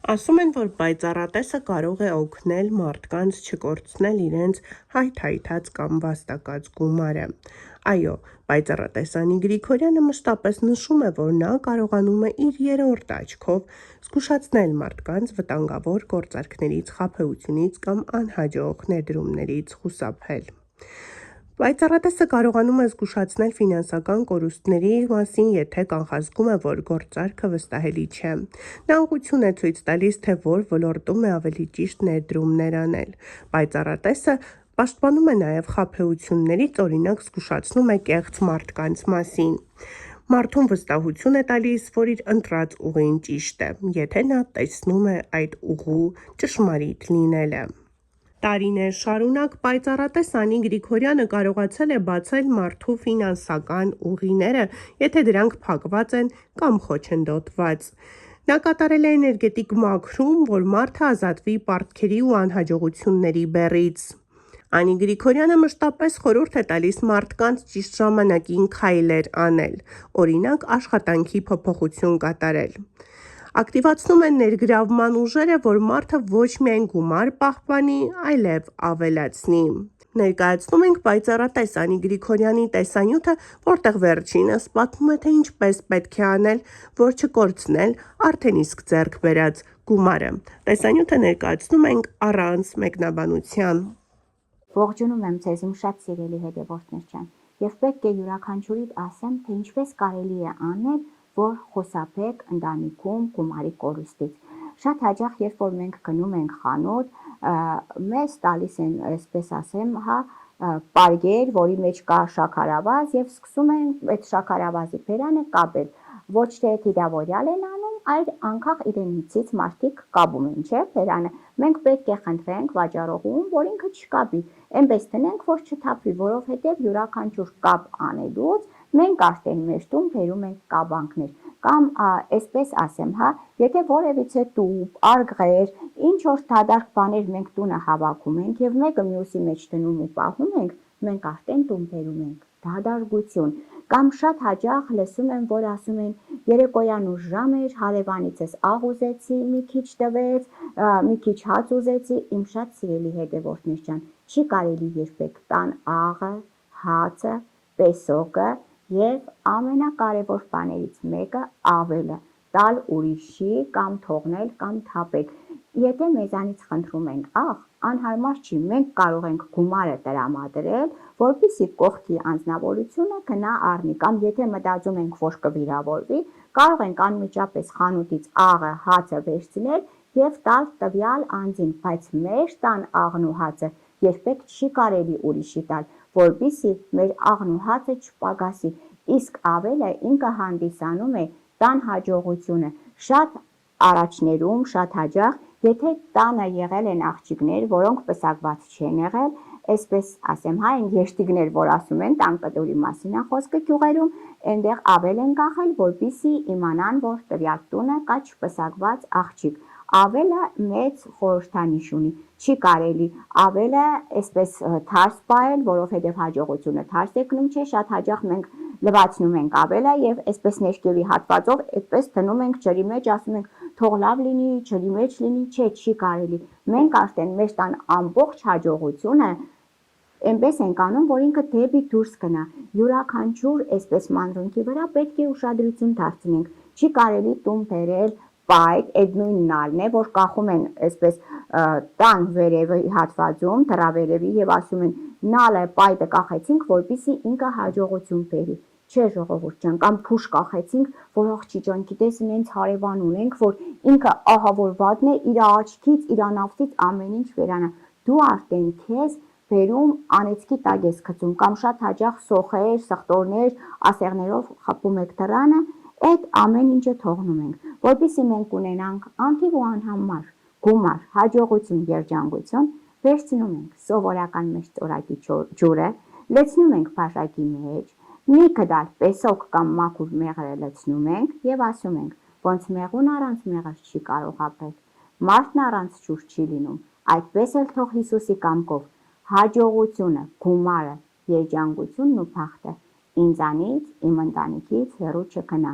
Ասում են, որ պայծառատեսը կարող է օգնել մարդկանց չկորցնել իրենց հայթայթած կամ վաստակած գումարը։ Այո, պայծառատեսանի Գրիգորյանը մշտապես նշում է, որ նա կարողանում է իր երրորդ աչքով զգուշացնել մարդկանց վտանգավոր գործարքներից, խաբեությունից կամ անհաջող ներդրումներից խուսափել։ Պայծառատեսը կարողանում է զգուշացնել ֆինանսական կորուստների մասին, եթե կանխազգում է, որ գործարքը վստահելի չէ։ Նա ուղղություն է ցույց տալիս, թե որ ոլորտում է ավելի ճիշտ ներդրումներ անել։ Պայծառատեսը պաշտպանում է նաև խաբեություններից, օրինակ զգուշացնում է կեղծ մարդկանց մասին։ Մարդուն վստահություն է տալիս, որ իր ընտրած ուղին ճիշտ է, եթե նա տեսնում է այդ ուղու ճշմարիտ լինելը։ Տարիներ շարունակ պայծառատես Անի Գրիգորյանը կարողացել է բացել մարդու ֆինանսական ուղիները, եթե դրանք փակված են կամ խոչընդոտված։ Նա կատարել է էներգետիկ մաքրում, որ մարդը ազատվի պարտքերի ու անհաջողությունների բեռից։ Անի Գրիգորյանը մշտապես խորհուրդ է տալիս մարդկանց ճիշտ ժամանակին քայլեր անել, օրինակ աշխատանքի փոփոխություն կատարել։ Ակտիվացնում են ներգրավման ուժերը, որ մարդը ոչ միայն գումար պահպանի, այլև ավելացնի։ Ներկայացնում ենք պայծառատես Անի Գրիգորյանի տեսանյութը, որտեղ վերջինս պատմում է, թե ինչպես պետք է անել, որ չկորցնել արդեն իսկ ձեռք բերած գումարը։ Տեսանյութը ներկայացնում ենք առանց մեկնաբանության։ Ողջունում եմ ձեզ, իմ շատ սիրելի հետևորդներ ջան, եւ պետք է յուրաքանչյուրիդ ասեմ, թե ինչպես կարելի է անել, որ խուսափեք ընտանիքում գումարի կորուստից։ Շատ հաճախ, երբ որ մենք գնում ենք խանութ, մեզ տալիս են, այսպես ասեմ, պարգեր, որի մեջ կա շաքարավազ եւ սկսում են այդ շաքարավազի բերանը կապել։ Ոչ թե դիտավորյալ են անում, այլ անկախ իրենիցից մարդիկ կապում են, չէ՞, բերանը։ Մենք պետք է խնդրենք վաճառողուն, որ ինքը չկապի, այնպես տնենք, որ չթափվի, որովհետև յուրաքանչյուր կապ անելուց մենք արդեն մեր տուն բերում ենք կաբանքներ։ Կամ այսպես ասեմ, եթե որևիցե տուփ, արգղեր, ինչ որ դատարկ բաներ մենք տունը հավաքում ենք եւ մեկը մյուսի մեջ դնում ու պահում ենք, մենք արդեն տուն բերում ենք դադարգություն։ Կամ շատ հաճախ լսում եմ, որ ասում են երեկոյան ուշ ժամ էր, հարևանիցս աղ ուզեցի, մի քիչ տվեց, մի քիչ հաց ուզեցի, իմ շատ սիրելի հետևորդներ ջան, չի կարելի երբեք տան աղը, հացը, պեսոկը եւ ամենակարևոր բաներից մեկը ավելը տալ ուրիշի կամ թողնել կամ թափել։ Եթե մեզանից խնդրում ենք աղ, անհարմար չի, մենք կարող ենք գումարը տրամադրել, որպեսզի կողքի անձնավորությունը գնա առնի, կամ եթե մտածում ենք, որ կվիրավորվի, կարող ենք անմիջապես խանութից աղը, հացը վերցնել եւ տալ տվյալ անձին, բայց մեր տան աղն ու հացը երբեք չի կարելի ուրիշի տալ, որպեսզի մեր աղն ու հացը չպագասի, իսկ ավելը ինքը հանդիսանում է տան հաջողությունը։ Շատ առաջներում, շատ հաճախ, եթե տանը եղել են աղջիկներ, որոնք պսակված չեն եղել, այսպես ասեմ, այն երշտիգներ, որ ասում են, տան կտորի մասին է խոսքը գյուղերում, այնտեղ ավել են կախել, որպեսզի իմանան, որ տվյալ տունը կա չպսակված աղջիկ։ Ավելը մեծ խորհրդանիշ ունի, չի կարելի ավելը այսպես թարս պահել, որովհետև հաջողությունը թարս է գնում, չէ, շատ հաճախ մենք լվացնում ենք ավելը եւ այսպես ներքևի հատվածով այդպես դնում ենք ջրի մեջ, ասում ենք թող լավ լինի, ջրի մեջ լինի, չէ, չի կարելի։ Մենք արդեն մեր տան ամբողջ հաջողությունը այնպես ենք անում, որ ինքը դեպի դուրս գնա։ Յուրաքանչյուր այսպես մանրունքի վրա պետք է ուշադրություն դարձնենք։ Չի կարելի տուն բերել պայթ, այդ նույն նալն է, որ կախում են այսպես տան վերևի հատվածում, դրավերևի եւ ասում են նալը պայթը կախեցինք, որպեսզի ինքը հաջողություն բերի։ Չէ, ժողովուրդ ջան, կամ փուշ կախեցինք, որ աղջի ջան, գիտես, ինձ հարևան ունենք, որ ինքը ահա որ վատն է, իր աչքից, իր անավթից ամեն ինչ վերանա։ Դու արդեն քեզ բերում անեծքի տակ ես գցում, կամ շատ հաճախ սոխեր, սխտորներ, ասեղներով խփում եք դռանը, այդ ամեն ինչը թողնում ենք, որպեսզի մենք ունենանք անթիվ ու անհամար գումար, հաջողություն, երջանկություն, վերցնում ենք սովորական մեր ծորակի ջուրը, լցնում ենք բաժակի մեջ, մի կդալ պեսոկ կամ մաքուր մեղրը լցնում ենք եւ ասում ենք, ոնց մեղուն առանց մեղր չի կարող ապրել, մարդն առանց ջուր չի լինում, այդպես էլ թող Հիսուսի կամքով հաջողությունը, գումարը, երջանկությունն ու բախտը ինձանից, իմ ընտանիքից հեռու չգնա։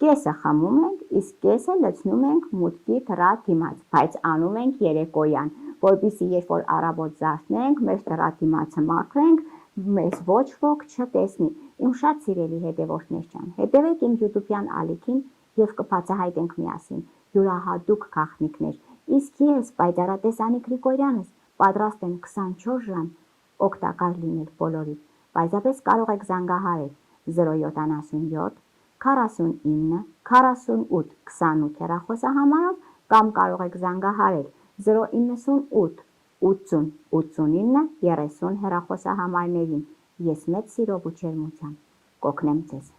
Կեսը խմում ենք, իսկ կեսը լցնում ենք մուտքի դրա դիմաց, բայց անում ենք երեկոյան, որպեսզի երբ որ առավոտ զարթնենք, մեր դրա դիմացը մաքրենք, մեզ ոչ ոք չտեսնի։ Իմ շատ սիրելի հետևորդներ ջան, հետևեք իմ YouTube-յան ալիքին եւ կբացահայտենք միասին յուրահատուկ գաղտնիքներ։ Իսկ ես, Պայծառատեսանի Գրիգորյանս, պատրաստ եմ 24 ժամ օգտակար լինել բոլորիդ։ Պարզապես կարող եք զանգահարել 077 49 48 28 հեռախոսահամարով կամ կարող եք զանգահարել 098 80 89 30 հեռախոսահամարներին։ Ես մեծ սիրով ու ջերմությամբ կօգնեմ ձեզ։